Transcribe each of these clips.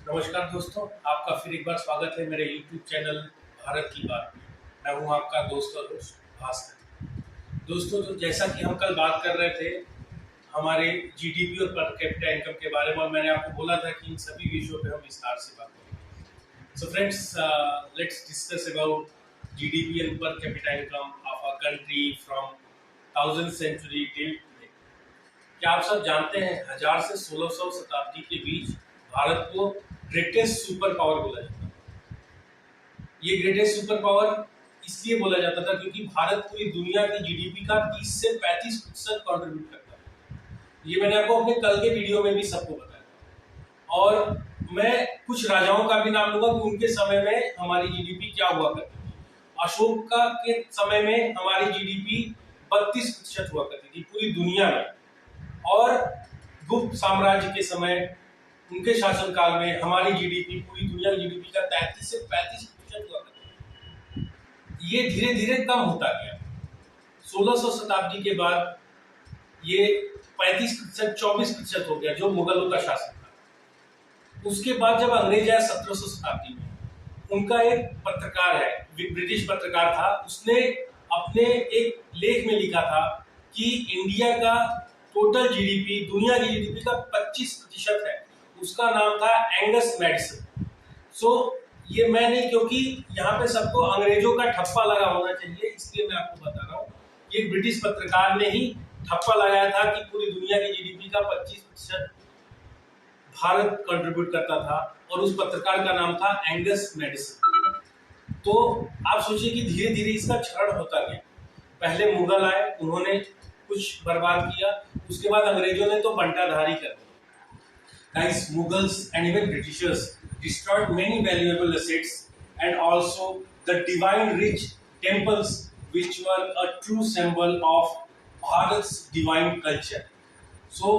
नमस्कार दोस्तों, आपका फिर एक बार स्वागत है मेरे YouTube चैनल भारत की बात में। मैं हूं आपका दोस्त और दोस्त भास्कर। दोस्तों, तो जैसा कि हम कल बात कर रहे थे हमारे जीडीपी और पर कैपिटा इनकम के बारे में, और मैंने आपको बोला था कि इन सभी विषयों पे हम विस्तार से बात करेंगे। So friends, let's discuss about GDP and per capita income of a country from 1000th century till today. क्या आप सब जानते हैं 1000 से 1600 शताब्दी के बीच भारत को ग्रेटेस्ट सुपर पावर बोला जाता था। ये ग्रेटेस्ट सुपर पावर इसलिए बोला जाता था क्योंकि भारत पूरी दुनिया की जीडीपी का 30 से 35% कंट्रीब्यूट करता है। ये मैंने आपको अपने कल के वीडियो में भी सबको बताया, और मैं कुछ राजाओं का भी नाम लूंगा कि उनके समय में हमारी जीडीपी क्या हुआ करती थी। अशोक का के समय में हमारी जीडीपी 32% हुआ करती थी पूरी दुनिया में, और गुप्त साम्राज्य के समय उनके शासनकाल में हमारी जीडीपी पूरी दुनिया की जीडीपी का 33 से 35% हुआ करता था। ये धीरे धीरे कम होता गया। 1600 शताब्दी के बाद ये 35% 24% हो गया, जो मुगलों का शासन था। उसके बाद जब अंग्रेज आए 1700 शताब्दी में, उनका एक पत्रकार है, ब्रिटिश पत्रकार था, उसने अपने एक लेख में लिखा था कि इंडिया का टोटल जीडीपी दुनिया की जीडीपी का 25% है। उसका नाम था एंगस मैडिसन। सो ये मैं नहीं, क्योंकि यहाँ पे सबको अंग्रेजों का ठप्पा लगा होना चाहिए, इसलिए मैं आपको बता रहा हूँ। ये ब्रिटिश पत्रकार ने ही ठप्पा लगाया था कि पूरी दुनिया की जीडीपी का 25% भारत कंट्रीब्यूट करता था, और उस पत्रकार का नाम था एंगस मैडिसन। तो आप सोचिए कि धीरे धीरे इसका क्षरण होता गया। पहले मुगल आए, उन्होंने कुछ बर्बाद किया, उसके बाद अंग्रेजों ने तो बंटाधारी कर दिया। Guys, Mughals and even Britishers destroyed many valuable assets and also the divine rich temples which were a true symbol of Bharat's divine culture. So,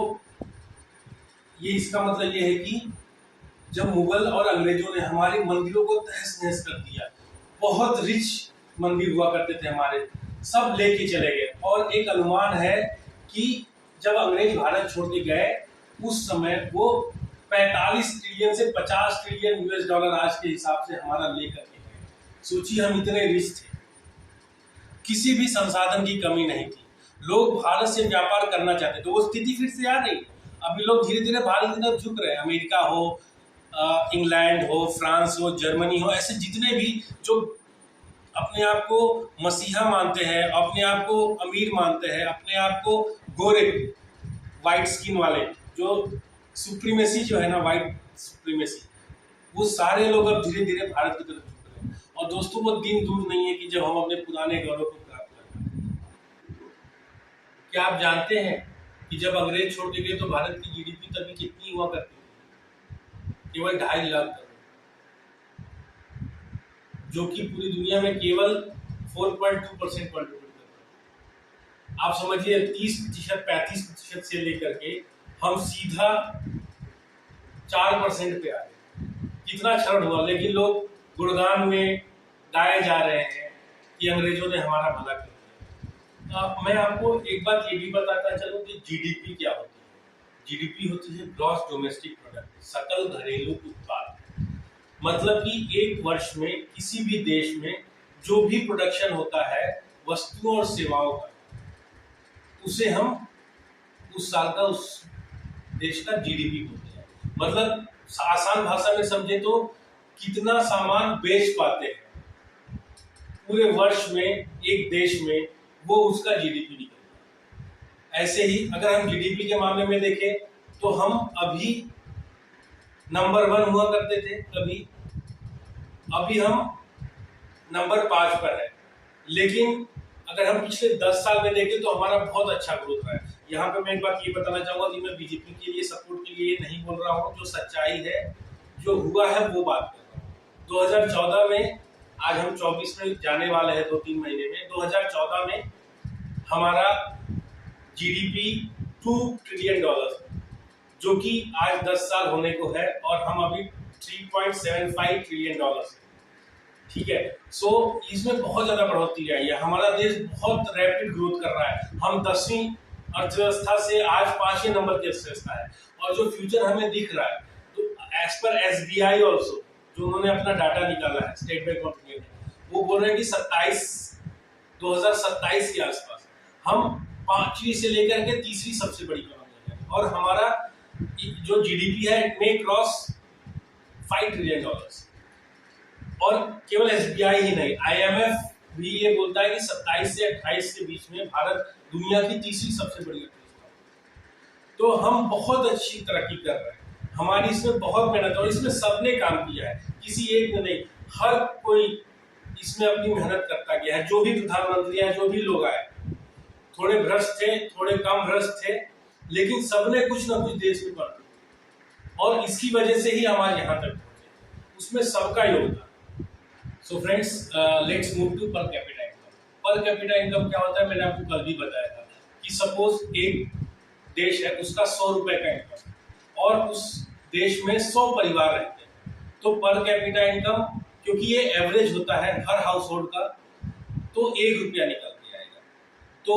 ये इसका मतलब ये है कि जब मुगल और अंग्रेजों ने हमारे मंदिरों को तहस नहस कर दिया, बहुत रिच मंदिर हुआ करते थे हमारे, सब लेके चले गए। और एक अनुमान है कि जब अंग्रेज भारत छोड़ के गए, उस समय वो 45 ट्रिलियन से 50 ट्रिलियन यूएस डॉलर आज के हिसाब से हमारा लेकर के गए। सोचिए, हम इतने रिच थे, किसी भी संसाधन की कमी नहीं थी, लोग भारत से व्यापार करना चाहते थे। वो स्थिति फिर से आ गई। अभी लोग धीरे धीरे भारत की तरफ झुक रहे हैं। अमेरिका हो, इंग्लैंड हो, फ्रांस हो, जर्मनी हो, ऐसे जितने भी जो अपने आप को मसीहा मानते हैं, अपने आप को अमीर मानते हैं, अपने आप को गोरे, व्हाइट स्किन वाले, जो सुप्रीमेसी जो है ना, व्हाइट सुप्रीमेसी, वो सारे लोग अब धीरे धीरे भारत की तरफ झुक रहे हैं। और दोस्तों, वो दिन दूर नहीं है कि जब हम अपने पुराने गौरव को प्राप्त करें। क्या आप जानते हैं कि जब अंग्रेज छोड़ के गए तो भारत की जीडीपी तभी कितनी हुआ करती थी? केवल 2.5 लाख करोड़, जो कि पूरी दुनिया में केवल 4.2% कंट्रीब्यूट करता है। आप समझिए, 30% 35% से लेकर के हम सीधा 4% पे आ गए। कितना क्षरण हुआ। लेकिन लोग गुणगान में गाए जा रहे हैं कि अंग्रेजों ने हमारा भला कर दिया। मैं आपको एक बात ये भी बताता चलूं कि जीडीपी क्या होती है। जीडीपी होती है ग्रॉस डोमेस्टिक प्रोडक्ट, सकल घरेलू उत्पाद। मतलब कि एक वर्ष में किसी भी देश में जो भी प्रोडक्शन होता है वस्तुओं और सेवाओं का, उसे हम उस साल का उस देश का जीडीपी बोलते हैं। मतलब आसान भाषा में समझे तो कितना सामान बेच पाते हैं पूरे वर्ष में एक देश में, वो उसका जीडीपी निकलता है। ऐसे ही अगर हम जीडीपी के मामले में देखें तो हम अभी नंबर 1 हुआ करते थे, अभी हम नंबर 5 पर है। लेकिन अगर हम पिछले 10 साल में देखें तो हमारा बहुत अच्छा ग्रोथ रहा है। यहाँ पे मैं एक बात ये बताना चाहूंगा कि मैं बीजेपी के लिए सपोर्ट के लिए नहीं बोल रहा हूँ, जो सच्चाई है, जो हुआ है, वो बात कर रहा हूँ। 2014 में, आज हम 24 में जाने वाले हैं 2-3 महीने में, 2014 में हमारा जीडीपी $2 ट्रिलियन, जो कि आज 10 साल होने को है, और हम अभी $3.75 ट्रिलियन। ठीक है। सो इसमें बहुत ज्यादा बढ़ोतरी आई है। हमारा देश बहुत रैपिड ग्रोथ कर रहा है। हम 10वीं अर्थव्यवस्था से आज 5वें नंबर की अर्थव्यवस्था है, और जो फ्यूचर हमें दिख रहा है, तो एज पर SBI ऑल्सो, जो उन्होंने अपना डाटा निकाला है स्टेट बैंक ऑफ इंडिया ने, वो बोल रहे हैं कि 2027 के आसपास हम 5वीं से लेकर के 3री सबसे बड़ी इकोनॉमी है, और हमारा जो GDP है इट मे क्रॉस $5 ट्रिलियन। और केवल SBI ही नहीं, IMF भी ये बोलता है कि 27 से 28 के बीच में भारत दुनिया की 3री सबसे बड़ी अर्थव्यवस्था। तो हम बहुत अच्छी तरक्की कर रहे हैं, हमारी इसमें बहुत मेहनत, और इसमें सबने काम किया है, किसी एक ने नहीं, हर कोई इसमें अपनी मेहनत करता गया है। जो भी प्रधानमंत्री है, जो भी लोग आए, थोड़े भ्रष्ट थे, थोड़े कम भ्रष्ट थे, लेकिन सबने कुछ ना कुछ देश में कर दिया, और इसकी वजह से ही हमारे यहाँ तक पहुंचे, उसमें सबका योगदान। So friends, let's move to per capita income. Per capita income क्या होता है, मैंने आपको कल भी बताया था कि सपोज एक देश है, उसका 100 रुपए का इनकम, और उस देश में 100 परिवार रहते हैं, तो पर कैपिटा इनकम, क्योंकि ये एवरेज होता है हर हाउस होल्ड का, तो 1 रुपया निकल के आएगा। तो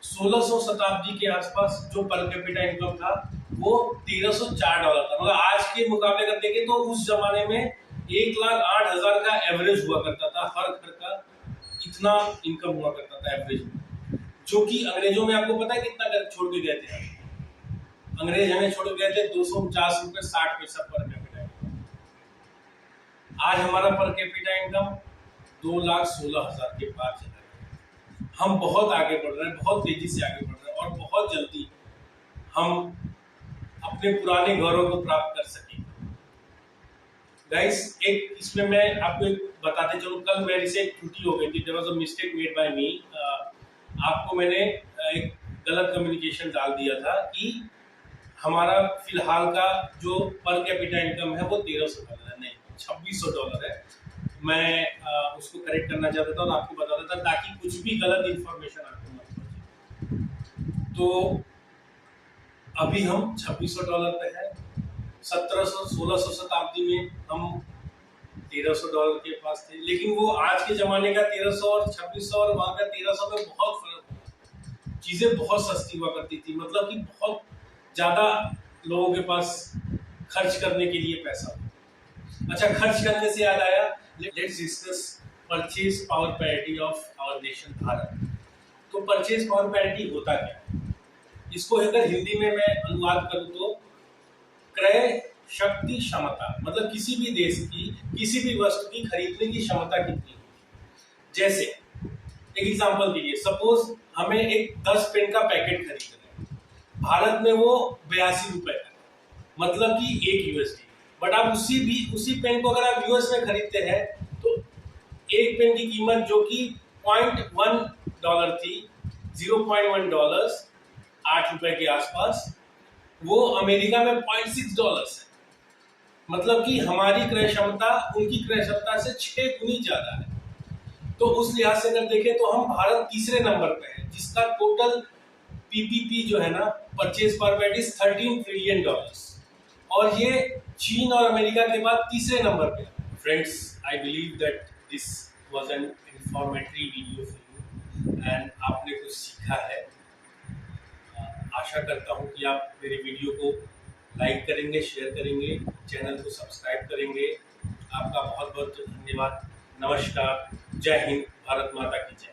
1600 शताब्दी के आसपास जो पर कैपिटा इनकम था वो $1304 था। मतलब आज के मुकाबले कर देखें तो उस जमाने में 1,08,000 का एवरेज हुआ करता था, हर घर का इतना इनकम हुआ करता था एवरेज में, जो कि अंग्रेजों में आपको पता है कितना घर छोड़ के गए थे? अंग्रेज हमें छोड़ के गए थे 249 रुपए 60 पैसा पर कैपिटा इनकम। आज हमारा पर कैपिटा इनकम 2,16,000 के पार चला गया। हम बहुत आगे बढ़ रहे हैं, बहुत तेजी से आगे बढ़ रहे हैं, और बहुत जल्दी हम अपने पुराने गौरव को प्राप्त कर सकेंगे। गाइस, एक इसमें मैं आपको एक बताते चलूं, कल मेरे से एक त्रुटि हो गई थी, there was a mistake made by me. आपको मैंने एक गलत कम्युनिकेशन डाल दिया था कि हमारा फिलहाल का जो पर कैपिटा इनकम है वो $1,300 है, नहीं $2,600 है। मैं उसको करेक्ट करना चाहता था और आपको बताता था, ताकि कुछ भी गलत इंफॉर्मेशन आपको मत पहुंचे। तो अभी हम $2,600 पे है। 1700-1600 शताब्दी में हम $1,300 के पास थे, लेकिन वो आज के जमाने का 1,300 और 2,600 और वहां का 1,300 में बहुत फर्क हुआ। चीजें बहुत सस्ती हुआ करती थी, मतलब कि बहुत ज्यादा लोगों के पास खर्च करने के लिए पैसा। अच्छा, खर्च करने से याद आया, let's discuss purchase power parity of our nation Bharat. तो परचेज पावर पैरिटी होता क्या है? इसको अगर हिंदी में मैं अनुवाद करूं तो क्रय शक्ति क्षमता, मतलब किसी भी देश की किसी भी वस्तु की खरीदने की क्षमता कितनी है। जैसे एक एग्जांपल के लिए, सपोज हमें एक 10 पेन का पैकेट खरीदना है, भारत में वो 82 रुपए का, मतलब कि $1। बट आप उसी पेन को अगर आप यूएस में खरीदते हैं तो एक पेन की कीमत जो कि $0.1 थी, $0.1, $8 के आसपास, वो अमेरिका में $0.6 है। मतलब कि हमारी क्रय क्षमता उनकी क्रय क्षमता से 6 गुनी ज्यादा है। तो उस लिहाज से अगर देखें तो हम भारत तीसरे नंबर पे है, जिसका टोटल पीपीपी जो है ना, परचेज पावर पैरिटी, $13 ट्रिलियन, और ये चीन और अमेरिका के बाद तीसरे नंबर पे है। Friends, I believe that this was an informative video for you and आपने कुछ सीखा है। आशा करता हूँ कि आप मेरे वीडियो को लाइक करेंगे, शेयर करेंगे, चैनल को सब्सक्राइब करेंगे। आपका बहुत बहुत धन्यवाद। नमस्कार, जय हिंद, भारत माता की जय।